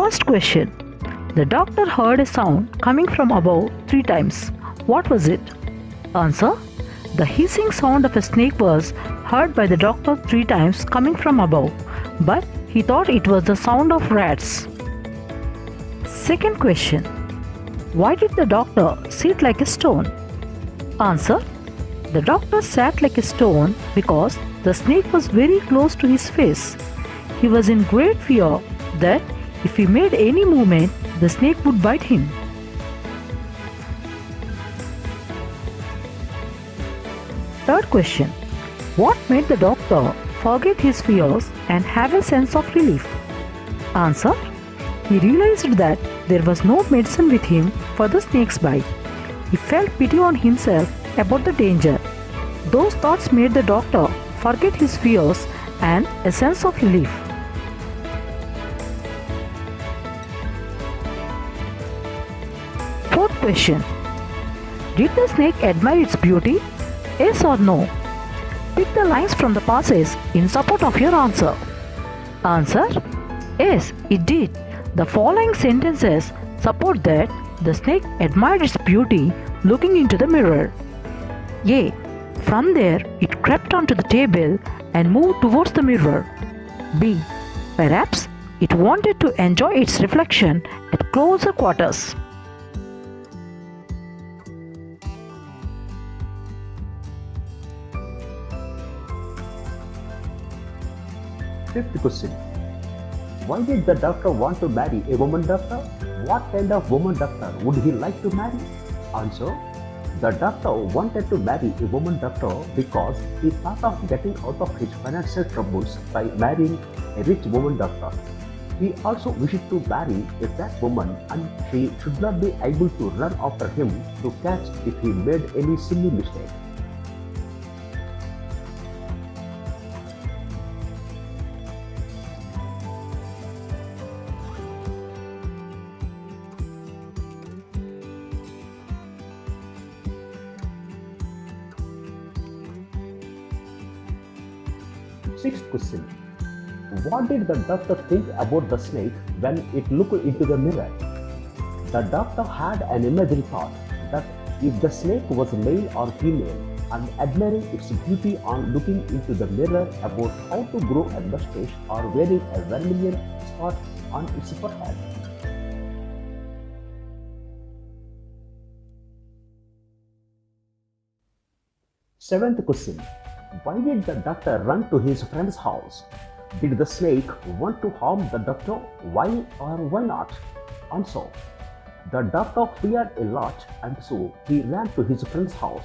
First question. The doctor heard a sound coming from above 3 times. What was it? Answer. The hissing sound of a snake was heard by the doctor 3 times coming from above, but he thought it was the sound of rats. Second question. Why did the doctor sit like a stone? Answer. The doctor sat like a stone because the snake was very close to his face. He was in great fear that if he made any movement, the snake would bite him. Third question. What made the doctor forget his fears and have a sense of relief? Answer. He realized that there was no medicine with him for the snake's bite. He felt pity on himself about the danger. Those thoughts made the doctor forget his fears and a sense of relief. Fourth question. Did the snake admire its beauty? Yes or no? Pick the lines from the passage in support of your answer. Answer. Yes, it did. The following sentences support that the snake admired its beauty looking into the mirror. A. From there, it crept onto the table and moved towards the mirror. B. Perhaps it wanted to enjoy its reflection at closer quarters. Fifth question. Why did the doctor want to marry a woman doctor? What kind of woman doctor would he like to marry? Answer. The doctor wanted to marry a woman doctor because he thought of getting out of his financial troubles by marrying a rich woman doctor. He also wished to marry a fat woman and she should not be able to run after him to catch if he made any silly mistake. Sixth question. What did the doctor think about the snake when it looked into the mirror? The doctor had an imaginary thought that if the snake was male or female and admiring its beauty on looking into the mirror about how to grow a mustache or wearing a vermilion spot on its forehead. Seventh question. Why did the doctor run to his friend's house? Did the snake want to harm the doctor? Why or why not? Answer. The doctor feared a lot and so he ran to his friend's house.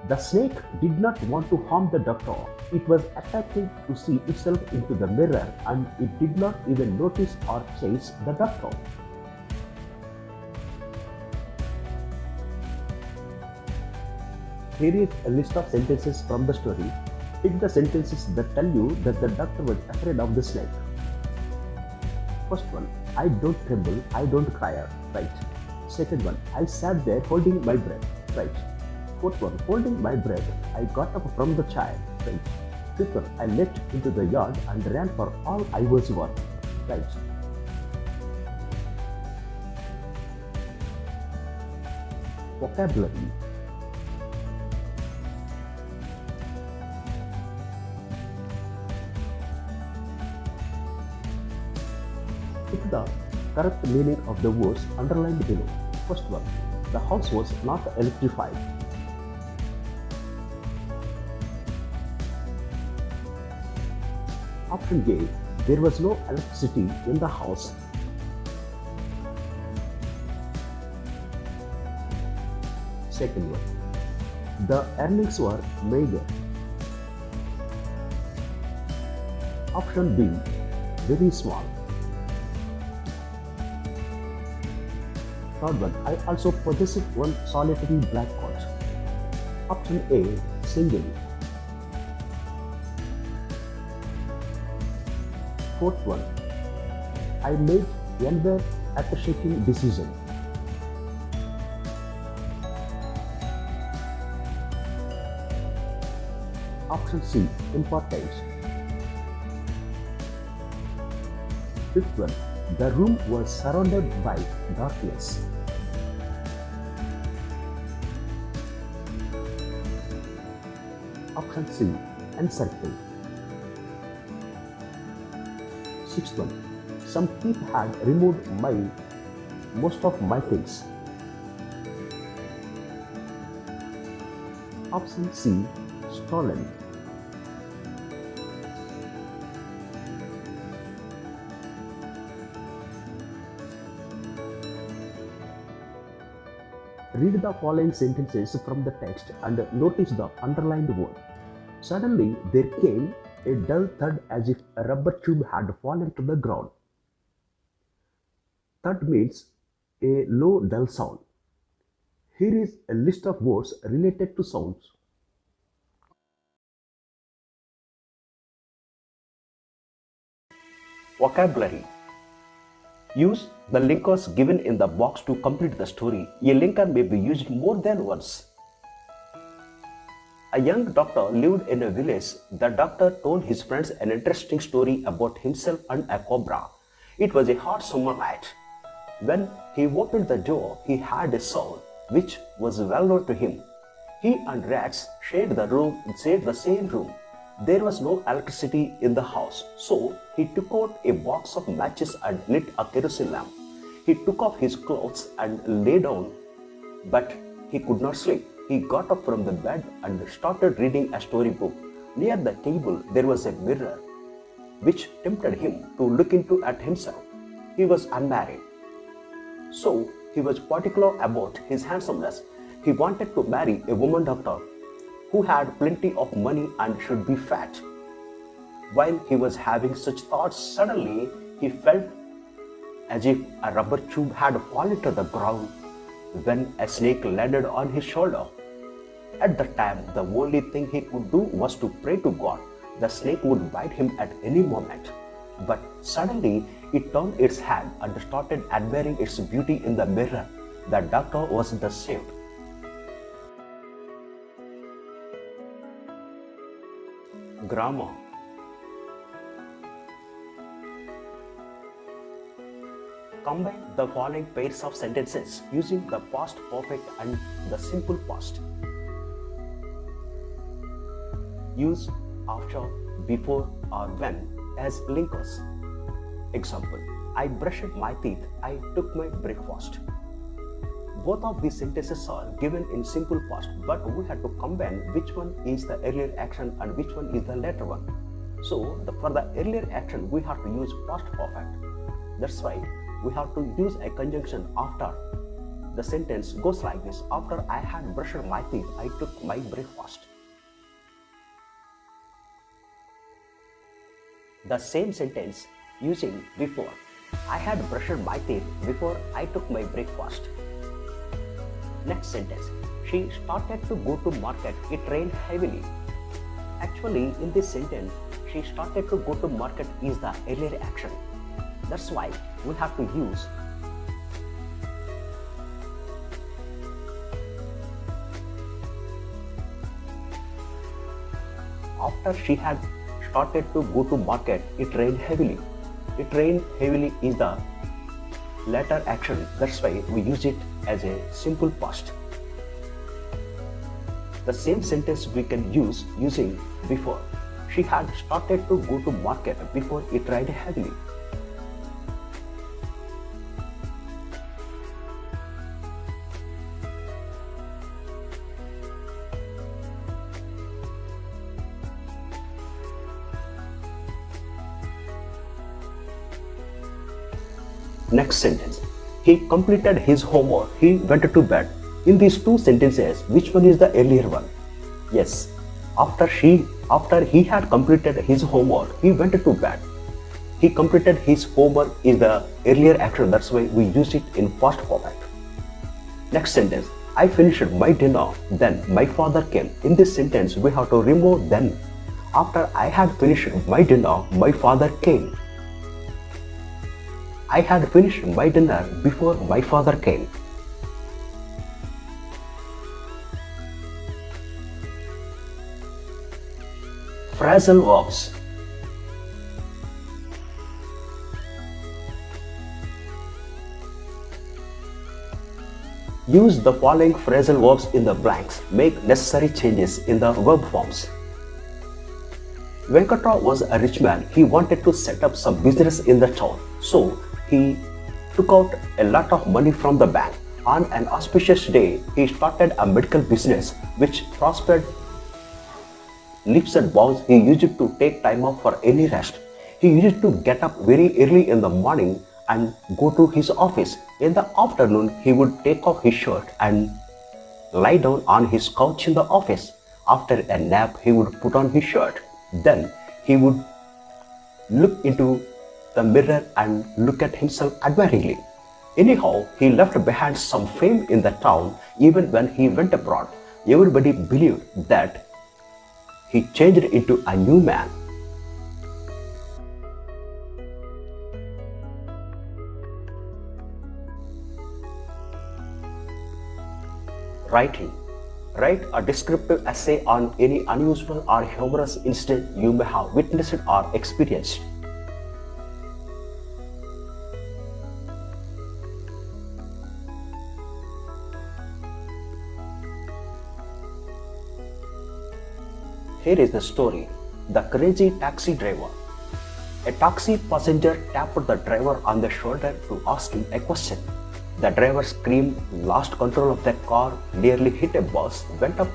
The snake did not want to harm the doctor. It was attracted to see itself into the mirror and it did not even notice or chase the doctor. Here is a list of sentences from the story. Pick the sentences that tell you that the doctor was afraid of the snake. First one, I don't tremble, I don't cry. Right. Second one, I sat there holding my breath. Right. Fourth one, holding my breath, I got up from the chair. Right. Fifth one, I leapt into the yard and ran for all I was worth. Right. Vocabulary. Pick the correct meaning of the words underlined below. First one, the house was not electrified. Option A, there was no electricity in the house. Second one, the earnings were meager. Option B, very small. Third one, I also possessed one solitary black cat. Option A, single. Fourth one, I made younger earth-shaking decision. Option C, important. Fifth one, The room was surrounded by darkness. Option C. Encircled. Sixth one. Some thief had removed most of my things. Option C. Stolen. Read the following sentences from the text and notice the underlined word. Suddenly, there came a dull thud as if a rubber tube had fallen to the ground. Thud means a low, dull sound. Here is a list of words related to sounds. Vocabulary. Use the linkers given in the box to complete the story. A linker may be used more than once. A young doctor lived in a village. The doctor told his friends an interesting story about himself and a cobra. It was a hot summer night. When he opened the door, he heard a sound which was well known to him. He and rats shared the same room. There was no electricity in the house, so he took out a box of matches and lit a kerosene lamp. He took off his clothes and lay down, but he could not sleep. He got up from the bed and started reading a storybook. Near the table, there was a mirror, which tempted him to look into at himself. He was unmarried, so he was particular about his handsomeness. He wanted to marry a woman doctor who had plenty of money and should be fat. While he was having such thoughts, suddenly he felt as if a rubber tube had fallen to the ground when a snake landed on his shoulder. At the time, the only thing he could do was to pray to God. The snake would bite him at any moment. But suddenly, it turned its head and started admiring its beauty in the mirror. The doctor was deceived. Grammar. Combine the following pairs of sentences using the past perfect and the simple past. Use after, before or when as linkers. Example, I brushed my teeth, I took my breakfast. Both of these sentences are given in simple past, but we have to combine which one is the earlier action and which one is the later one. So, for the earlier action, we have to use past perfect. That's why we have to use a conjunction after. The sentence goes like this: after I had brushed my teeth, I took my breakfast. The same sentence using before. I had brushed my teeth before I took my breakfast. Next sentence. She started to go to market. It rained heavily. Actually, in this sentence, she started to go to market is the earlier action. That's why we have to use after she had started to go to market, it rained heavily. It rained heavily is the later action. That's why we use it as a simple past. The same sentence we can use using before. She had started to go to market before it rained heavily. Next sentence. He completed his homework. He went to bed. In these two sentences, which one is the earlier one? Yes. After he had completed his homework, he went to bed. He completed his homework is the earlier action. That's why we use it in past perfect. Next sentence. I finished my dinner. Then my father came. In this sentence, we have to remove then. After I had finished my dinner, my father came. I had finished my dinner before my father came. Phrasal verbs. Use the following phrasal verbs in the blanks. Make necessary changes in the verb forms. Venkatra was a rich man. He wanted to set up some business in the town. So he took out a lot of money from the bank. On an auspicious day, he started a medical business which prospered leaps and bounds. He used to take time off for any rest. He used to get up very early in the morning and go to his office. In the afternoon, he would take off his shirt and lie down on his couch in the office. After a nap, he would put on his shirt. Then he would look into the mirror and look at himself admiringly. Anyhow, he left behind some fame in the town. Even when he went abroad, everybody believed that he changed into a new man. Writing. Write a descriptive essay on any unusual or humorous incident you may have witnessed or experienced. Here is the story. The crazy taxi driver. A taxi passenger tapped the driver on the shoulder to ask him a question. The driver screamed, lost control of the car, nearly hit a bus, went up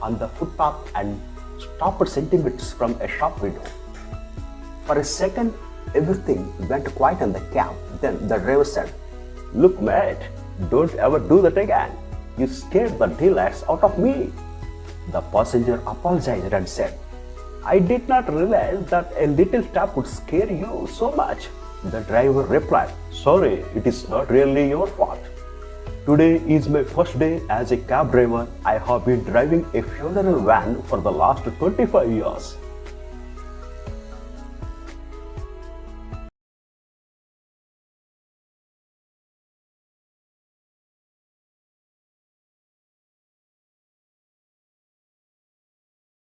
on the footpath and stopped centimeters from a shop window. For a second, everything went quiet in the cab. Then the driver said, "Look, mate, don't ever do that again. You scared the daylights out of me." The passenger apologized and said, "I did not realize that a little tap would scare you so much." The driver replied, "Sorry, it is not really your fault. Today is my first day as a cab driver. I have been driving a funeral van for the last 25 years.